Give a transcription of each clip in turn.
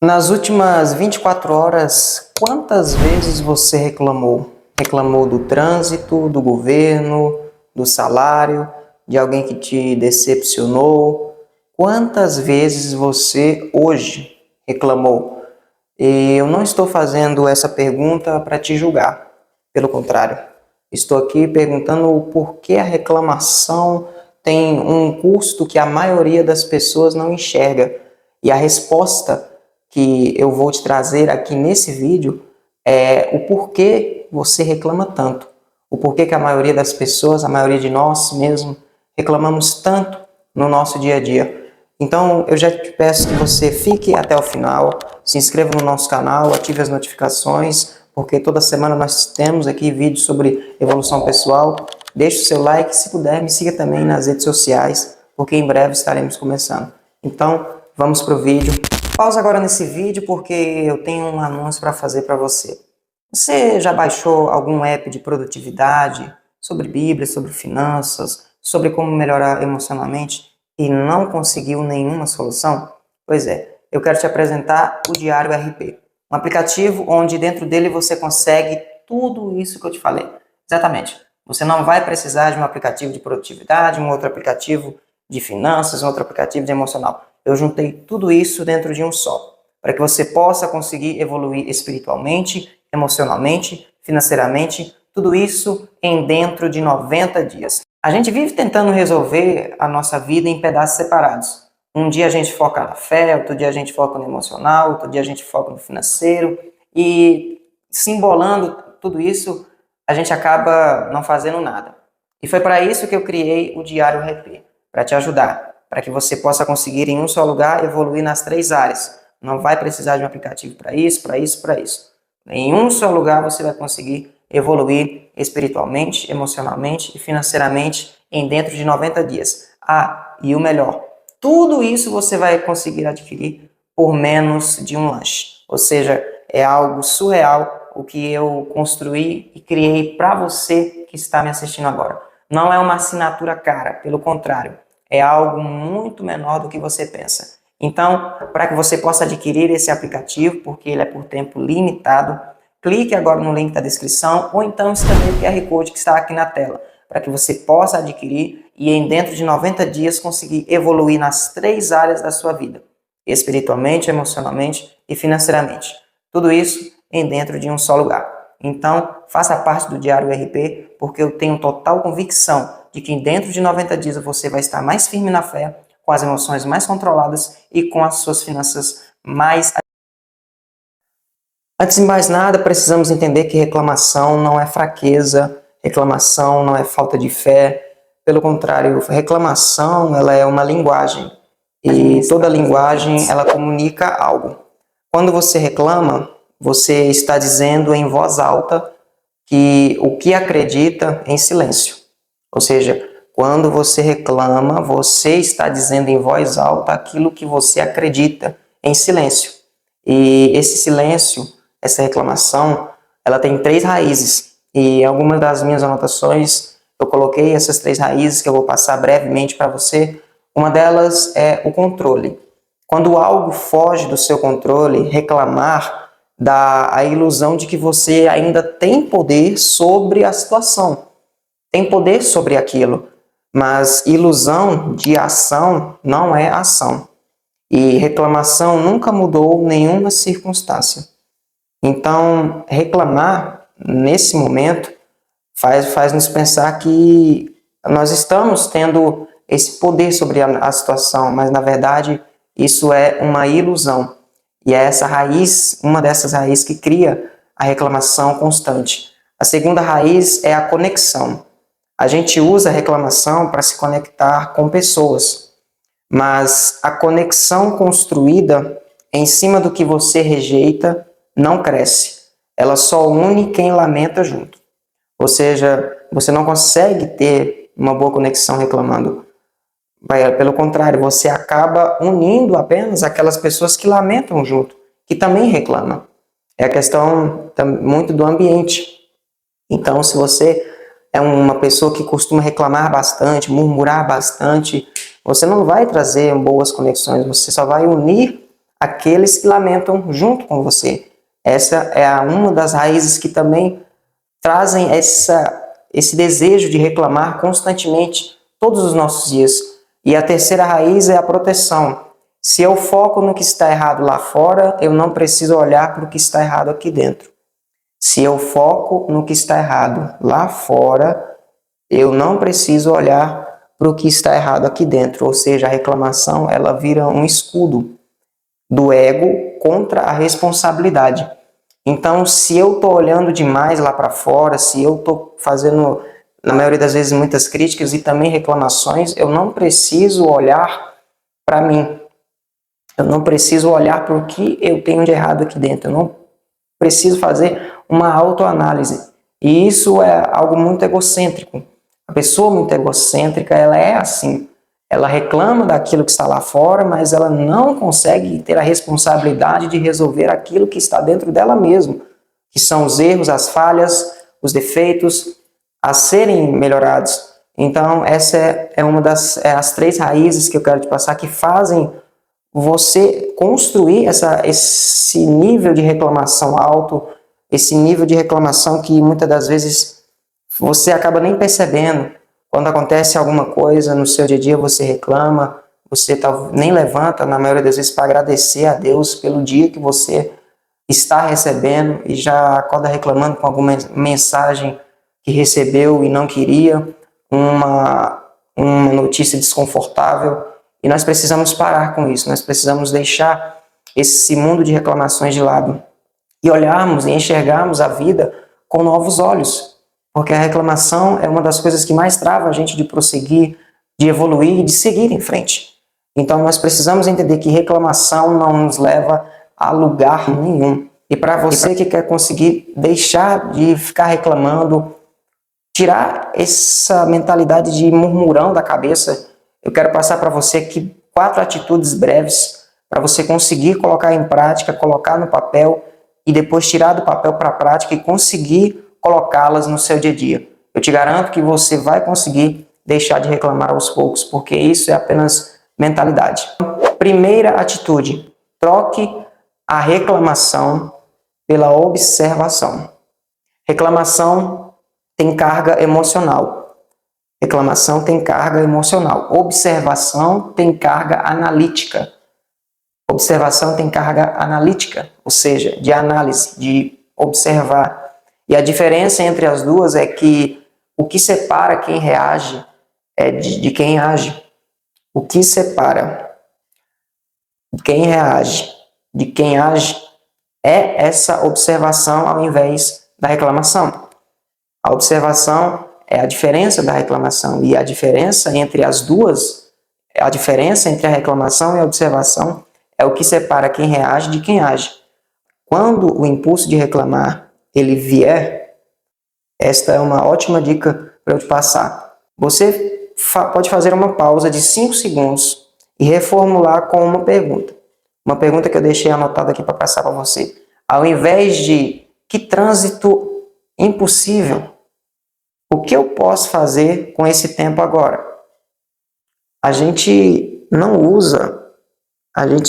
Nas últimas 24 horas, quantas vezes você reclamou? Reclamou do trânsito, do governo, do salário, de alguém que te decepcionou? Quantas vezes você hoje reclamou? E eu não estou fazendo essa pergunta para te julgar. Pelo contrário, estou aqui perguntando o porquê a reclamação tem um custo que a maioria das pessoas não enxerga. E a resposta que eu vou te trazer aqui nesse vídeo é o porquê você reclama tanto. O porquê que a maioria das pessoas, a maioria de nós mesmo, reclamamos tanto no nosso dia a dia. Então, eu já te peço que você fique até o final, se inscreva no nosso canal, ative as notificações, porque toda semana nós temos aqui vídeos sobre evolução pessoal. Deixe o seu like, se puder, me siga também nas redes sociais, porque em breve estaremos começando. Então, vamos para o vídeo. Pausa agora nesse vídeo, porque eu tenho um anúncio para fazer para você. Você já baixou algum app de produtividade, sobre Bíblia, sobre finanças, sobre como melhorar emocionalmente e não conseguiu nenhuma solução? Pois é, eu quero te apresentar o Diário RP, um aplicativo onde dentro dele você consegue tudo isso que eu te falei. Exatamente. Você não vai precisar de um aplicativo de produtividade, um outro aplicativo de finanças, um outro aplicativo de emocional. Eu juntei tudo isso dentro de um só, para que você possa conseguir evoluir espiritualmente, emocionalmente, financeiramente, tudo isso em dentro de 90 dias. A gente vive tentando resolver a nossa vida em pedaços separados. Um dia a gente foca na fé, outro dia a gente foca no emocional, outro dia a gente foca no financeiro, e se embolando tudo isso, a gente acaba não fazendo nada. E foi para isso que eu criei o Diário RP, para te ajudar, para que você possa conseguir em um só lugar evoluir nas 3 áreas. Não vai precisar de um aplicativo para isso, para isso, para isso. Em um só lugar você vai conseguir evoluir espiritualmente, emocionalmente e financeiramente em dentro de 90 dias. Ah, e o melhor, tudo isso você vai conseguir adquirir por menos de um lanche. Ou seja, é algo surreal o que eu construí e criei para você que está me assistindo agora. Não é uma assinatura cara, pelo contrário, é algo muito menor do que você pensa. Então, para que você possa adquirir esse aplicativo, porque ele é por tempo limitado, clique agora no link da descrição ou então escaneie o QR Code que está aqui na tela, para que você possa adquirir e em dentro de 90 dias conseguir evoluir nas 3 áreas da sua vida, espiritualmente, emocionalmente e financeiramente. Tudo isso em dentro de um só lugar. Então, faça parte do Diário RP, porque eu tenho total convicção de que dentro de 90 dias você vai estar mais firme na fé, com as emoções mais controladas e com as suas finanças mais... Antes de mais nada, precisamos entender que reclamação não é fraqueza, reclamação não é falta de fé. Pelo contrário, reclamação ela é uma linguagem e toda linguagem ela comunica algo. Quando você reclama, você está dizendo em voz alta que o que acredita em silêncio. Ou seja, quando você reclama, você está dizendo em voz alta aquilo que você acredita em silêncio. E esse silêncio, essa reclamação, ela tem 3 raízes. E em algumas das minhas anotações, eu coloquei essas 3 raízes que eu vou passar brevemente para você. Uma delas é o controle. Quando algo foge do seu controle, reclamar dá a ilusão de que você ainda tem poder sobre a situação. Tem poder sobre aquilo, mas ilusão de ação não é ação. E reclamação nunca mudou nenhuma circunstância. Então, reclamar nesse momento faz nos pensar que nós estamos tendo esse poder sobre a situação, mas na verdade isso é uma ilusão. E é essa raiz, uma dessas raízes que cria a reclamação constante. A segunda raiz é a conexão. A gente usa a reclamação para se conectar com pessoas, mas a conexão construída em cima do que você rejeita não cresce. Ela só une quem lamenta junto. Ou seja, você não consegue ter uma boa conexão reclamando. Pelo contrário, você acaba unindo apenas aquelas pessoas que lamentam junto, que também reclamam. É a questão muito do ambiente. Então, se você é uma pessoa que costuma reclamar bastante, murmurar bastante, você não vai trazer boas conexões, você só vai unir aqueles que lamentam junto com você. Essa é uma das raízes que também trazem esse desejo de reclamar constantemente, todos os nossos dias. E a terceira raiz é a proteção. Se eu foco no que está errado lá fora, eu não preciso olhar para o que está errado aqui dentro. Se eu foco no que está errado lá fora, eu não preciso olhar para o que está errado aqui dentro. Ou seja, a reclamação ela vira um escudo do ego contra a responsabilidade. Então, se eu estou olhando demais lá para fora, se eu estou fazendo, na maioria das vezes, muitas críticas e também reclamações, eu não preciso olhar para mim. Eu não preciso olhar para o que eu tenho de errado aqui dentro. Eu não preciso fazer uma autoanálise. E isso é algo muito egocêntrico. A pessoa muito egocêntrica, ela é assim. Ela reclama daquilo que está lá fora, mas ela não consegue ter a responsabilidade de resolver aquilo que está dentro dela mesma, que são os erros, as falhas, os defeitos a serem melhorados. Então, essa é uma as três raízes que eu quero te passar, que fazem você construir esse nível de reclamação alto, esse nível de reclamação que muitas das vezes você acaba nem percebendo. Quando acontece alguma coisa no seu dia a dia, você reclama, você nem levanta, na maioria das vezes, para agradecer a Deus pelo dia que você está recebendo e já acorda reclamando com alguma mensagem que recebeu e não queria, uma notícia desconfortável. E nós precisamos parar com isso, nós precisamos deixar esse mundo de reclamações de lado e olharmos e enxergarmos a vida com novos olhos. Porque a reclamação é uma das coisas que mais trava a gente de prosseguir, de evoluir e de seguir em frente. Então nós precisamos entender que reclamação não nos leva a lugar nenhum. E para você que quer conseguir deixar de ficar reclamando, tirar essa mentalidade de murmurão da cabeça, eu quero passar para você aqui 4 atitudes breves para você conseguir colocar em prática, colocar no papel e depois tirar do papel para a prática e conseguir colocá-las no seu dia a dia. Eu te garanto que você vai conseguir deixar de reclamar aos poucos, porque isso é apenas mentalidade. Primeira atitude: troque a reclamação pela observação. Reclamação tem carga emocional. Reclamação tem carga emocional. Observação tem carga analítica. Observação tem carga analítica, ou seja, de análise, de observar. E a diferença entre as duas é que o que separa quem reage é de quem age. O que separa quem reage de quem age é essa observação ao invés da reclamação. A observação é a diferença da reclamação, e a diferença entre as duas, a diferença entre a reclamação e a observação é o que separa quem reage de quem age. Quando o impulso de reclamar ele vier, esta é uma ótima dica para eu te passar. Você pode fazer uma pausa de 5 segundos e reformular com uma pergunta. Uma pergunta que eu deixei anotada aqui para passar para você. Ao invés de que trânsito impossível, o que eu posso fazer com esse tempo agora? A gente não usa,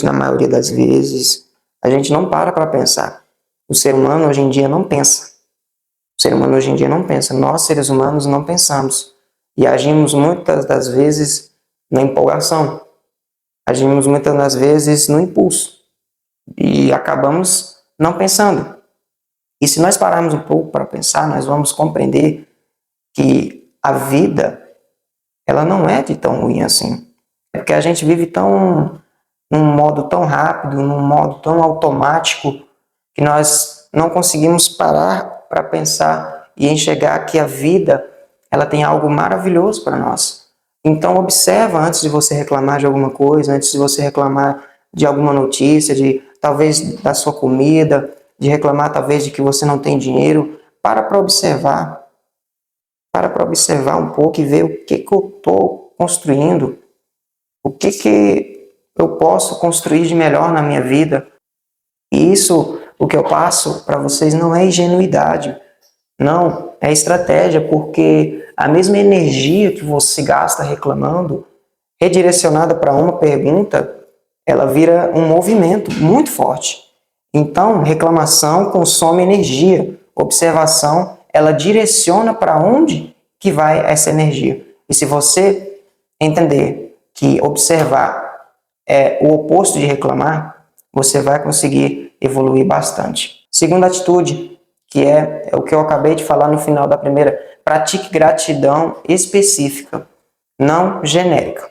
na maioria das vezes, a gente não para pensar. O ser humano hoje em dia não pensa. O ser humano hoje em dia não pensa. Nós, seres humanos, não pensamos. E agimos muitas das vezes na empolgação. Agimos muitas das vezes no impulso. E acabamos não pensando. E se nós pararmos um pouco para pensar, nós vamos compreender que a vida, ela não é de tão ruim assim. É porque a gente vive num modo tão rápido, num modo tão automático, que nós não conseguimos parar para pensar e enxergar que a vida, ela tem algo maravilhoso para nós. Então observa antes de você reclamar de alguma coisa, antes de você reclamar de alguma notícia, de talvez da sua comida, de reclamar talvez de que você não tem dinheiro. Para observar. Para observar um pouco e ver o que eu estou construindo, o que eu posso construir de melhor na minha vida. E isso, o que eu passo para vocês, não é ingenuidade, não, é estratégia, porque a mesma energia que você gasta reclamando, redirecionada para uma pergunta, ela vira um movimento muito forte. Então, reclamação consome energia. Observação, ela direciona para onde que vai essa energia. E se você entender que observar é o oposto de reclamar, você vai conseguir evoluir bastante. Segunda atitude, que é o que eu acabei de falar no final da primeira, pratique gratidão específica, não genérica.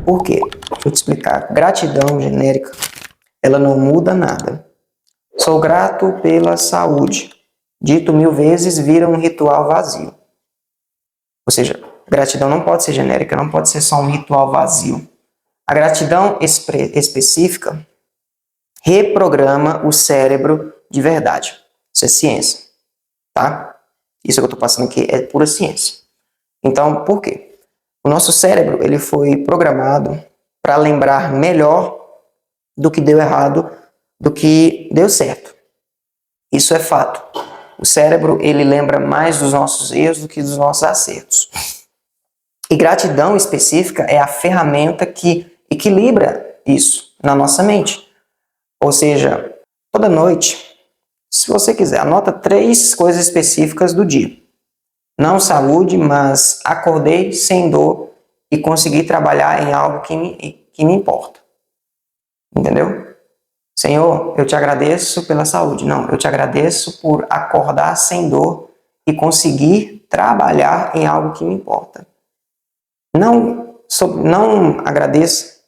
Por quê? Deixa eu te explicar. Gratidão genérica, ela não muda nada. Sou grato pela saúde. Dito 1000 vezes, vira um ritual vazio. Ou seja, gratidão não pode ser genérica, não pode ser só um ritual vazio. A gratidão específica reprograma o cérebro de verdade. Isso é ciência, tá? Isso que eu estou passando aqui é pura ciência. Então, por quê? O nosso cérebro ele foi programado para lembrar melhor do que deu errado, do que deu certo. Isso é fato. O cérebro ele lembra mais dos nossos erros do que dos nossos acertos. E gratidão específica é a ferramenta que equilibra isso na nossa mente. Ou seja, toda noite, se você quiser, anota 3 coisas específicas do dia. Não saúde, mas acordei sem dor e consegui trabalhar em algo que me importa. Entendeu? Senhor, eu te agradeço pela saúde. Não, eu te agradeço por acordar sem dor e conseguir trabalhar em algo que me importa. Não agradeça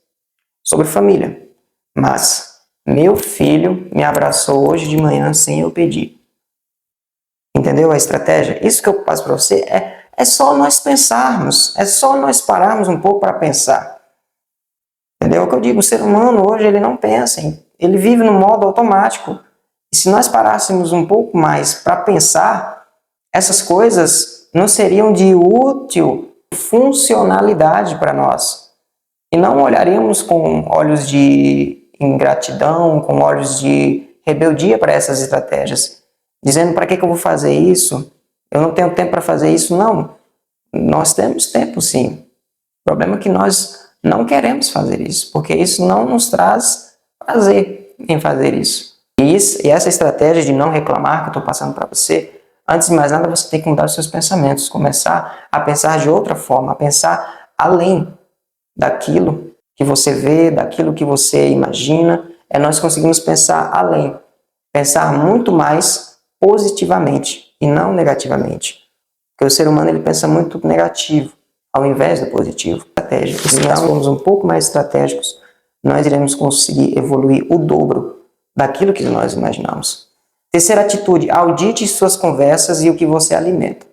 sobre família, mas meu filho me abraçou hoje de manhã sem eu pedir. Entendeu a estratégia? Isso que eu passo para você é só nós pensarmos, é só nós pararmos um pouco para pensar. Entendeu? O que eu digo, o ser humano hoje ele não pensa, ele vive no modo automático. E se nós parássemos um pouco mais para pensar, essas coisas não seriam de útil funcionalidade para nós. E não olharíamos com olhos de ingratidão, com olhos de rebeldia para essas estratégias. Dizendo, para que eu vou fazer isso? Eu não tenho tempo para fazer isso. Não, nós temos tempo sim. O problema é que nós não queremos fazer isso, porque isso não nos traz prazer em fazer isso. E essa estratégia de não reclamar que eu estou passando para você, antes de mais nada você tem que mudar os seus pensamentos, começar a pensar de outra forma, a pensar além daquilo que você vê, daquilo que você imagina. Nós conseguimos pensar além, pensar muito mais positivamente e não negativamente. Porque o ser humano ele pensa muito negativo ao invés do positivo. Estratégia. Se nós formos um pouco mais estratégicos, nós iremos conseguir evoluir o dobro daquilo que nós imaginamos. Terceira atitude, audite suas conversas e o que você alimenta.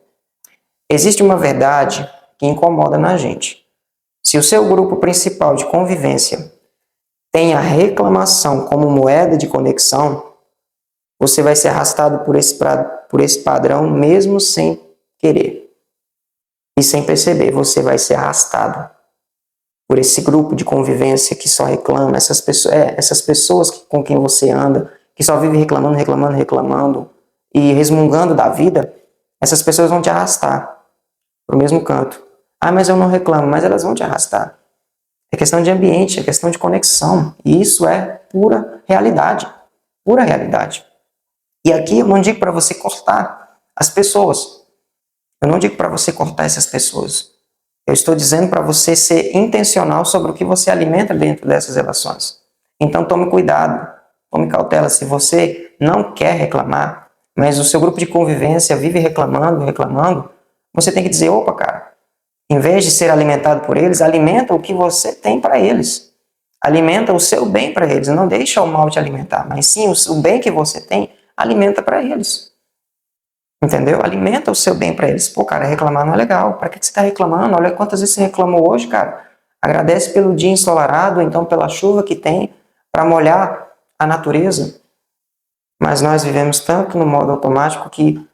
Existe uma verdade que incomoda na gente. Se o seu grupo principal de convivência tem a reclamação como moeda de conexão, você vai ser arrastado por esse padrão mesmo sem querer. E sem perceber, você vai ser arrastado por esse grupo de convivência que só reclama, essas pessoas com quem você anda, que só vive reclamando e resmungando da vida, essas pessoas vão te arrastar para o mesmo canto. Ah, mas eu não reclamo, mas elas vão te arrastar. É questão de ambiente, é questão de conexão. E isso é pura realidade. Pura realidade. E aqui eu não digo para você cortar as pessoas. Eu não digo para você cortar essas pessoas. Eu estou dizendo para você ser intencional sobre o que você alimenta dentro dessas relações. Então tome cuidado, tome cautela. Se você não quer reclamar, mas o seu grupo de convivência vive reclamando, você tem que dizer, opa, cara, em vez de ser alimentado por eles, alimenta o que você tem para eles. Alimenta o seu bem para eles. Não deixa o mal te alimentar, mas sim o bem que você tem, alimenta para eles. Entendeu? Alimenta o seu bem para eles. Pô, cara, reclamar não é legal. Para que você está reclamando? Olha quantas vezes você reclamou hoje, cara. Agradece pelo dia ensolarado, então pela chuva que tem, para molhar a natureza. Mas nós vivemos tanto no modo automático que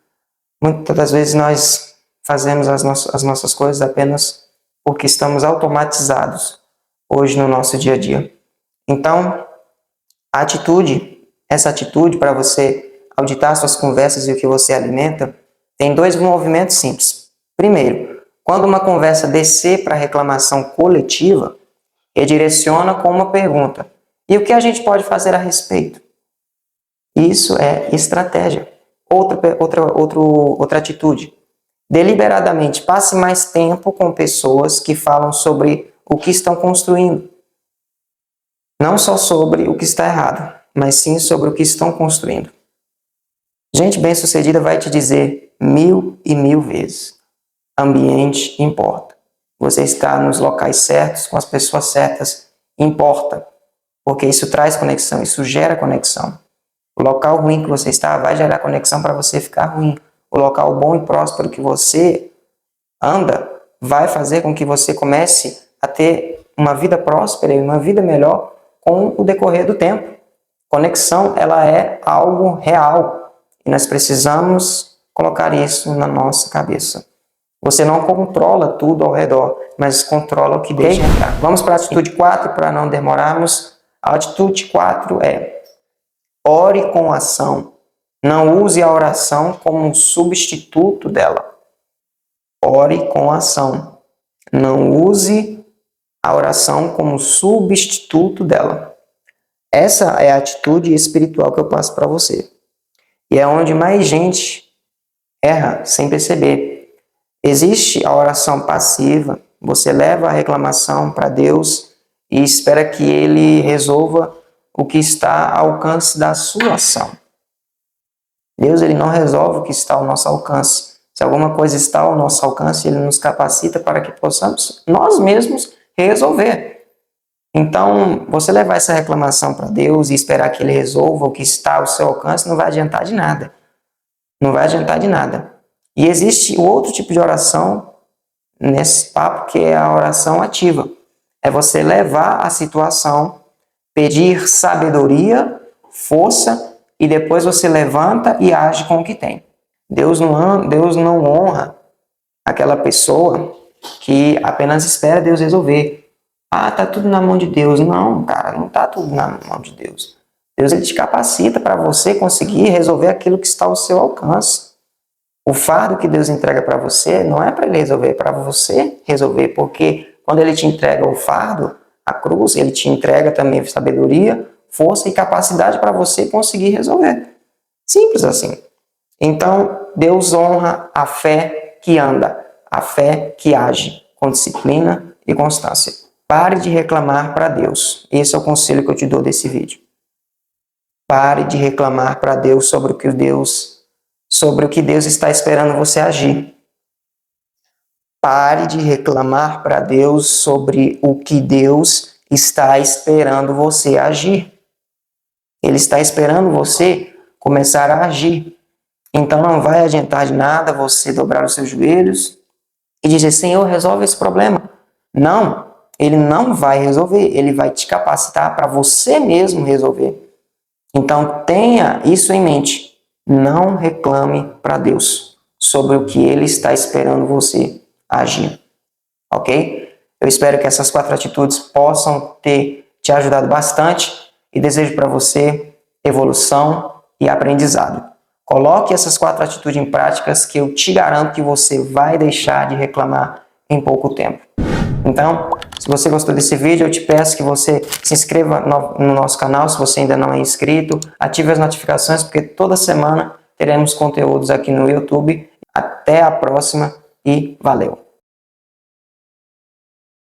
muitas das vezes nós fazemos as nossas coisas apenas porque estamos automatizados hoje no nosso dia a dia. Então, essa atitude para você auditar suas conversas e o que você alimenta, tem 2 movimentos simples. Primeiro, quando uma conversa descer para reclamação coletiva, redireciona com uma pergunta. E o que a gente pode fazer a respeito? Isso é estratégia. Outra atitude. Deliberadamente, passe mais tempo com pessoas que falam sobre o que estão construindo. Não só sobre o que está errado, mas sim sobre o que estão construindo. Gente bem-sucedida vai te dizer 1000 e 1000 vezes. Ambiente importa. Você está nos locais certos, com as pessoas certas, importa. Porque isso traz conexão, isso gera conexão. O local ruim que você está vai gerar conexão para você ficar ruim. O local bom e próspero que você anda vai fazer com que você comece a ter uma vida próspera e uma vida melhor com o decorrer do tempo. Conexão, ela é algo real e nós precisamos colocar isso na nossa cabeça. Você não controla tudo ao redor, mas controla o que deixa entrar. Vamos para a atitude 4 para não demorarmos. A atitude 4 é: ore com ação. Não use a oração como um substituto dela. Ore com ação. Não use a oração como substituto dela. Essa é a atitude espiritual que eu passo para você. E é onde mais gente erra sem perceber. Existe a oração passiva. Você leva a reclamação para Deus e espera que Ele resolva o que está ao alcance da sua ação. Deus, Ele não resolve o que está ao nosso alcance. Se alguma coisa está ao nosso alcance, Ele nos capacita para que possamos nós mesmos resolver. Então, você levar essa reclamação para Deus e esperar que Ele resolva o que está ao seu alcance não vai adiantar de nada. Não vai adiantar de nada. E existe outro tipo de oração nesse papo, que é a oração ativa. É você levar a situação, pedir sabedoria, força, e depois você levanta e age com o que tem. Deus não honra aquela pessoa que apenas espera Deus resolver. Ah, tá tudo na mão de Deus. Não, cara, não tá tudo na mão de Deus. Deus, Ele te capacita para você conseguir resolver aquilo que está ao seu alcance. O fardo que Deus entrega para você não é para Ele resolver, é para você resolver, porque quando Ele te entrega o fardo, a cruz, Ele te entrega também sabedoria, força e capacidade para você conseguir resolver. Simples assim. Então, Deus honra a fé que anda, a fé que age, com disciplina e constância. Pare de reclamar para Deus. Esse é o conselho que eu te dou desse vídeo. Pare de reclamar para Deus sobre o que Deus está esperando você agir. Pare de reclamar para Deus sobre o que Deus está esperando você agir. Ele está esperando você começar a agir. Então não vai adiantar de nada você dobrar os seus joelhos e dizer: Senhor, resolve esse problema. Não, Ele não vai resolver. Ele vai te capacitar para você mesmo resolver. Então tenha isso em mente. Não reclame para Deus sobre o que Ele está esperando você agir. Ok? Eu espero que essas 4 atitudes possam ter te ajudado bastante e desejo para você evolução e aprendizado. Coloque essas 4 atitudes em práticas que eu te garanto que você vai deixar de reclamar em pouco tempo. Então, se você gostou desse vídeo, eu te peço que você se inscreva no nosso canal, se você ainda não é inscrito, ative as notificações, porque toda semana teremos conteúdos aqui no YouTube. Até a próxima e valeu!